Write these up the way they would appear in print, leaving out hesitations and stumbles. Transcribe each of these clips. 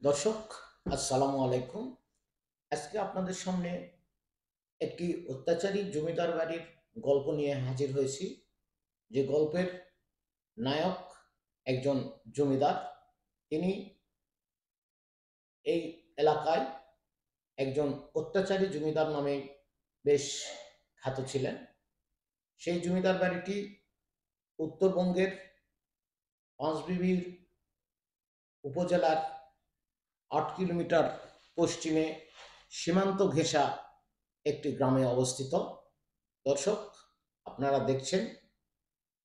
দর্শক, আসসালামু আলাইকুম। আজকে আপনাদের সামনে একটি অত্যাচারী জমিদার বাড়ির গল্প নিয়ে হাজির হয়েছি। যে গল্পের নায়ক একজন জমিদার। তিনি এই এলাকায় একজন অত্যাচারী জমিদার নামে বেশ খ্যাত ছিলেন। সেই জমিদার বাড়িটি উত্তরবঙ্গের পাঁচবিবির উপজেলার ৮ কিলোমিটার পশ্চিমে সীমান্ত ঘেঁষা একটি গ্রামে অবস্থিত। দর্শক, আপনারা দেখছেন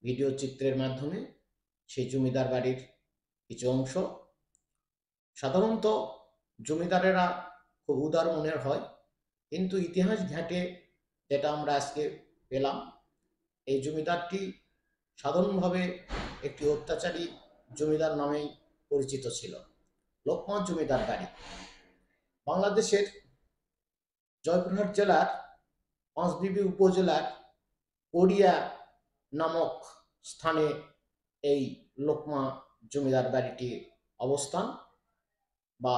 ভিডিও চিত্রের মাধ্যমে সেই জমিদার বাড়ির কিছু অংশ। সাধারণত জমিদারেরা খুব উদার মনের হয়, কিন্তু ইতিহাস ঘেঁটে যেটা আমরা আজকে পেলাম, এই জমিদারটি সাধারণভাবে একটি অত্যাচারী জমিদার নামেই পরিচিত ছিল। লোকমা জমিদার বাড়ি বাংলাদেশের জয়পুরহাট জেলার পাঁচবিবি উপজেলার পড়িয়া নামক স্থানে এই লোকমা জমিদার বাড়িটির অবস্থান, বা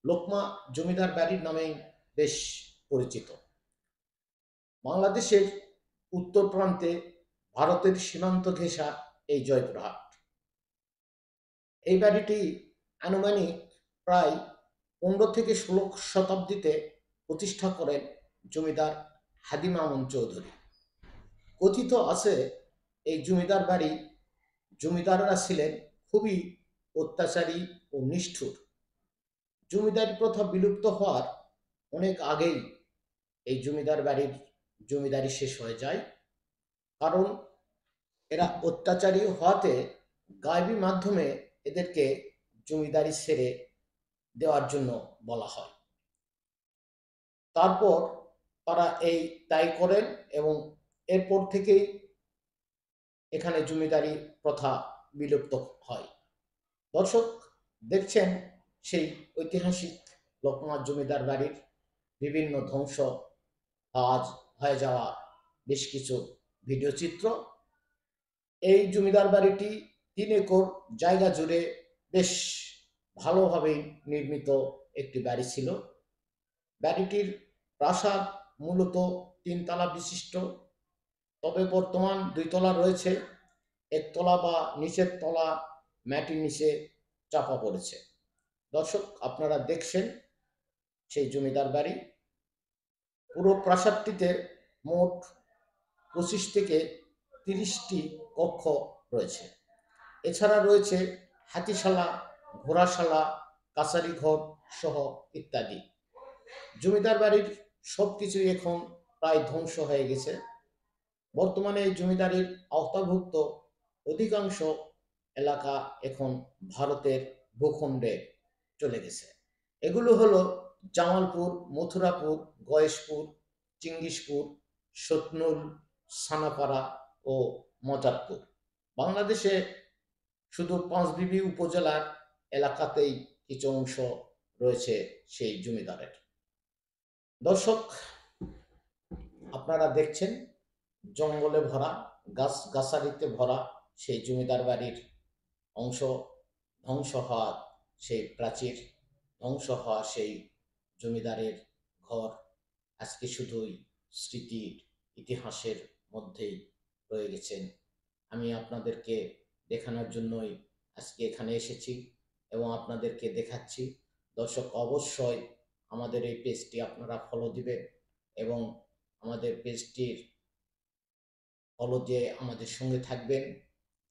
লোকমা জমিদার বাড়ির নামেই বেশ পরিচিত। বাংলাদেশের উত্তর প্রান্তে ভারতের সীমান্ত ঘেঁষা এই জয়পুরহাট। এই বাড়িটি আনুমানিক প্রায় 15 থেকে 16 শতাব্দীতে প্রতিষ্ঠা করেন জমিদার হাদি মামুন চৌধুরী। কথিত আছে এই জমিদার বাড়ি জমিদাররা ছিলেন খুবই অত্যাচারী ও নিষ্ঠুর। জমিদারি প্রথা বিলুপ্ত হওয়ার অনেক আগেই এই জমিদার বাড়ির জমিদারি শেষ হয়ে যায়, কারণ এরা অত্যাচারী হওয়াতে গায়েবী মাধ্যমে এদেরকে জমিদারি ছেড়ে দেওয়ার জন্য বলা হয়। তারপর তারা এই তাই করেন এবং এরপর থেকেই এখানে জমিদারি প্রথা বিলুপ্ত হয়। দর্শক, দেখছেন সেই ঐতিহাসিক লোকমা জমিদার বাড়ির বিভিন্ন ধ্বংস আজ হয়ে যাওয়া বেশ কিছু ভিডিও চিত্র। এই জমিদার বাড়িটি 3 একর জায়গা জুড়ে বেশ ভালোভাবে নির্মিত একটি বাড়ি ছিল। বাড়িটির প্রাসাদ মূলত 3 তলা বিশিষ্ট, তবে বর্তমান 2 তলা রয়েছে। একতলা বা নিচের তলা মাটির নিচে চাপা পড়েছে। দর্শক, আপনারা দেখছেন সেই জমিদার বাড়ি। পুরো প্রাসাদটিতে মোট 25 থেকে 30টি কক্ষ রয়েছে। এছাড়া রয়েছে হাতিশালা, ঘোড়াশালা, কাছারি ঘর সহ ইত্যাদি। জমিদার বাড়ির সব কিছুই এখন প্রায় ধ্বংস হয়ে গেছে। বর্তমানে এই জমিদারির আওতাভুক্ত অধিকাংশ এলাকা এখন ভারতের ভূখণ্ডে চলে গেছে। এগুলো হলো জামালপুর, মথুরাপুর, গয়েশপুর, চিঙ্গিসপুর, সতনুল, সানাপাড়া ও মজাদপুর। বাংলাদেশে শুধু পাঁচবিবি উপজেলার এলাকাতেই কিছু অংশ রয়েছে সেই জমিদারের। দর্শক, আপনারা দেখছেন জঙ্গলে ভরা, গাছ গাছালিতে ভরা সেই জমিদার বাড়ির অংশ ধ্বংস হওয়া, সেই প্রাচীর ধ্বংস হওয়া সেই জমিদারের ঘর আজকে শুধুই স্মৃতির ইতিহাসের মধ্যেই রয়ে গেছেন। আমি আপনাদেরকে দেখানোর জন্যই আজকে এখানে এসেছি এবং আপনাদেরকে দেখাচ্ছি। দর্শক, অবশ্যই আমাদের এই পেজটি আপনারা ফলো দিবেন এবং আমাদের পেজটির ফলো দিয়ে আমাদের সঙ্গে থাকবেন,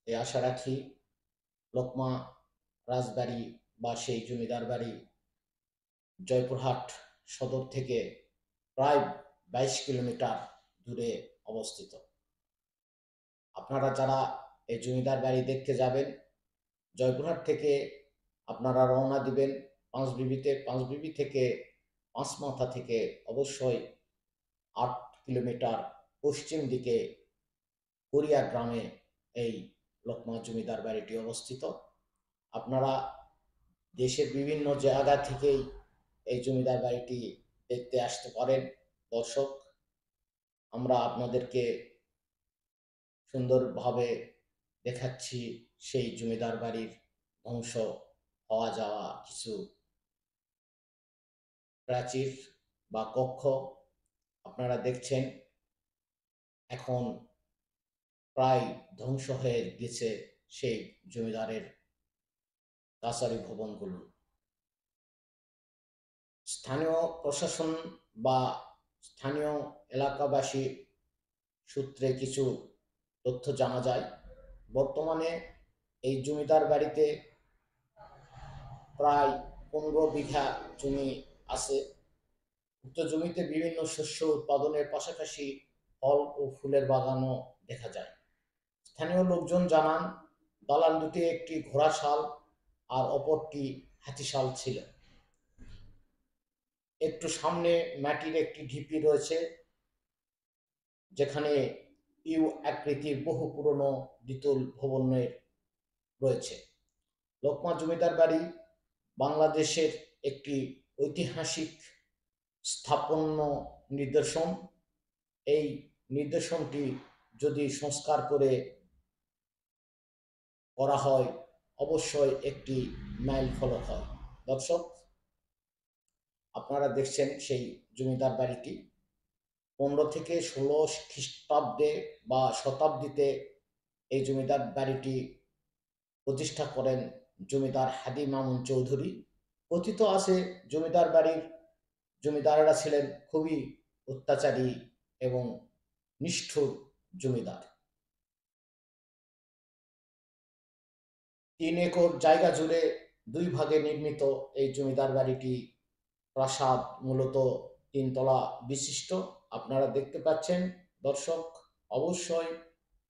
এই আশা রাখি। লোকমা রাজবাড়ি বা সেই জমিদার বাড়ি জয়পুরহাট সদর থেকে প্রায় 22 কিলোমিটার দূরে অবস্থিত। আপনারা যারা এই জমিদার বাড়ি দেখতে যাবেন, জয়পুরহাট থেকে আপনারা রওনা দিবেন পাঁচবিবিতে। পাঁচবিবি থেকে পাঁচমাথা থেকে অবশ্যই 8 কিলোমিটার পশ্চিম দিকে কোরিয়া গ্রামে এই লোকমা জমিদার বাড়িটি অবস্থিত। আপনারা দেশের বিভিন্ন জায়গা থেকেই এই জমিদার বাড়িটি দেখতে আসতে পারেন। দর্শক, আমরা আপনাদেরকে সুন্দরভাবে দেখাচ্ছি সেই জমিদার বাড়ির ধ্বংস হওয়া যাওয়া কিছু প্রাচীর বা কক্ষ আপনারা দেখছেন এখন প্রায় ধ্বংস হয়ে গেছে সেই জমিদারের কাছারি ভবনগুলো। স্থানীয় প্রশাসন বা স্থানীয় এলাকাবাসী সূত্রে কিছু তথ্য জানা যায়, বর্তমানে এই জমিদার বাড়িতে প্রায় 15 বিঘা জমি আছে। উক্ত জমিতে বিভিন্ন শস্য উৎপাদনের পাশাপাশি ফল ও ফুলের বাগানও দেখা যায়। স্থানীয় লোকজন জানান দালান দুটি একটি ঘোড়াশাল আর অপরটি হাতিশাল ছিল। একটু সামনে মাটির একটি ঢিপি রয়েছে যেখানে ইউ আকৃতির বহু পুরনো দ্বিতল ভবনের রয়েছে। লোকমা জমিদার বাড়ি বাংলাদেশের একটি ঐতিহাসিক স্থাপন্য নিদর্শন। এই নিদর্শনটি যদি সংস্কার করা হয় অবশ্যই একটি মাইল ফলক হয়। দর্শক, আপনারা দেখছেন সেই জমিদার বাড়িটি 15 থেকে 16 খ্রিস্টাব্দে বা শতাব্দীতে এই জমিদার বাড়িটি প্রতিষ্ঠা করেন জমিদার হাদি মামুন চৌধুরী। কথিত আছে জমিদার বাড়ির জমিদারেরা ছিলেন খুবই অত্যাচারী এবং নিষ্ঠুর জমিদার। 3 একর জায়গা জুড়ে 2 ভাগে নির্মিত এই জমিদার বাড়িটি প্রাসাদ মূলত 3 তলা বিশিষ্ট। আপনারা দেখতে পাচ্ছেন দর্শক, অবশ্যই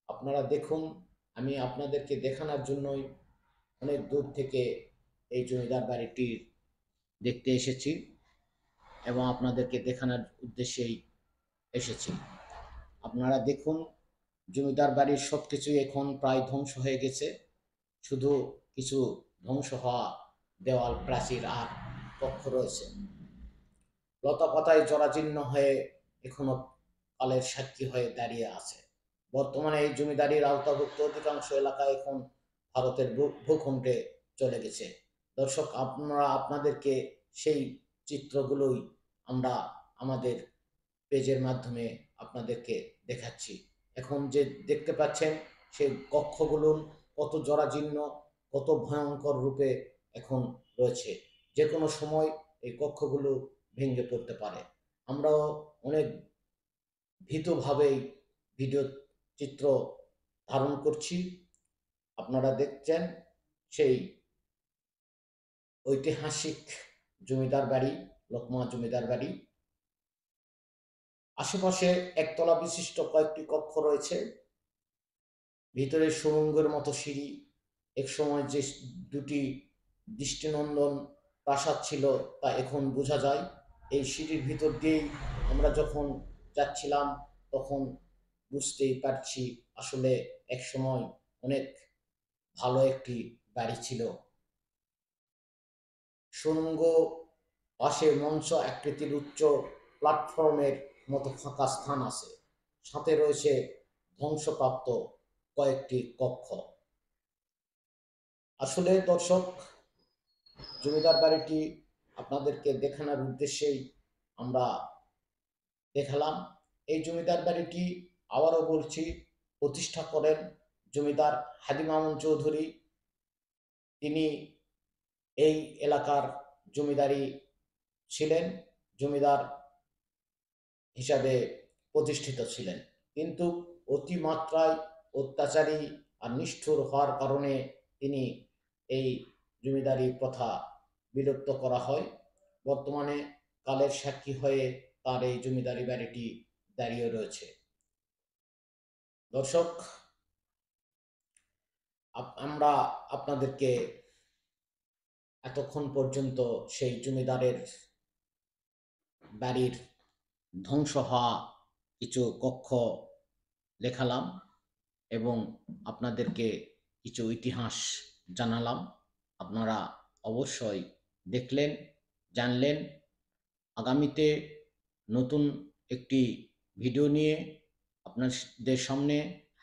আপনারা দেখুন। আমি আপনাদেরকে দেখানোর জন্যই অনেক দূর থেকে এই জমিদার বাড়িটি দেখতে এসেছি এবং আপনাদেরকে দেখানোর উদ্দেশ্যেই এসেছি। আপনারা দেখুন জমিদার বাড়ির সব কিছুই এখন প্রায় ধ্বংস হয়ে গেছে, শুধু কিছু ধ্বংস হওয়া দেওয়াল প্রাচীর আর কক্ষ রয়েছে। লতা পাতায় জরাজীর্ণ হয়ে এখনো কালের সাক্ষী হয়ে দাঁড়িয়ে আছে। বর্তমানে এই জমিদারির আওতাভুক্ত অধিকাংশ এলাকা এখন ভারতের ভূখণ্ডে চলে গেছে। দর্শক, আপনাদেরকে সেই চিত্রগুলোই আমরা আমাদের পেজের মাধ্যমে আপনাদেরকে দেখাচ্ছি। এখন যে দেখতে পাচ্ছেন সেই কক্ষগুলো কত জরাজীর্ণ, কত ভয়ঙ্কর রূপে এখন রয়েছে। যে কোনো সময় এই কক্ষগুলো ভেঙে পড়তে পারে। আমরাও অনেক ভীতভাবেই ভিডিও চিত্র ধারণ করছি। আপনারা দেখছেন সেই ঐতিহাসিক জমিদার বাড়ি, লোকমা জমিদার বাড়ি। আশেপাশে একতলা বিশিষ্ট কয়েকটি কক্ষ রয়েছে। ভিতরে সুড়ঙ্গের মতো সিঁড়ি। একসময় যে দুটি দৃষ্টিনন্দন প্রাসাদ ছিল তা এখন বোঝা যায়। এই সিঁড়ির ভিতর দিয়েই আমরা যখন যাচ্ছিলাম তখন বুঝতেই পারছি আসলে একসময় অনেক ভালো একটি বাড়ি ছিল। সুড়ঙ্গ পাশে মঞ্চ আকৃতির উচ্চ প্ল্যাটফর্মের মতো ফাঁকা স্থান আছে। সাথে রয়েছে ধ্বংসপ্রাপ্ত কয়েকটি কক্ষ। আসলে দর্শক, জমিদার বাড়িটি আপনাদেরকে দেখানোর উদ্দেশ্যেই আমরা দেখালাম। এই জমিদার বাড়িটি আবারও বলছি প্রতিষ্ঠা করেন জমিদার হাদি মামুন চৌধুরী। তিনি এই এলাকার জমিদারি ছিলেন, জমিদার হিসাবে প্রতিষ্ঠিত ছিলেন, কিন্তু অতিমাত্রায় অত্যাচারী আর নিষ্ঠুর হওয়ার কারণে তিনি এই জমিদারি প্রথা বিলুপ্ত করা হয়। বর্তমানে কালের সাক্ষী হয়ে তার এই জমিদারি বাড়িটি দাঁড়িয়ে রয়েছে। দর্শক, আমরা আপনাদেরকে এতক্ষণ পর্যন্ত সেই জমিদারের বাড়ির ধ্বংস হওয়া কিছু কক্ষ দেখালাম এবং আপনাদেরকে কিছু ইতিহাস জানালাম। আপনারা অবশ্যই দেখলেন, জানলেন। আগামীতে নতুন একটি ভিডিও নিয়ে আপনাদের সামনে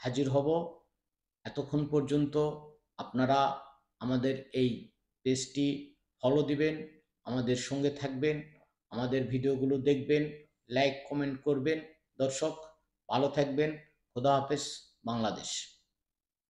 হাজির হব। এতক্ষণ পর্যন্ত আপনারা আমাদের এই পেজটি ফলো দিবেন, আমাদের সঙ্গে থাকবেন, আমাদের ভিডিওগুলো দেখবেন, লাইক কমেন্ট করবেন। দর্শক ভালো থাকবেন। খোদা হাফেজ। বাংলাদেশ।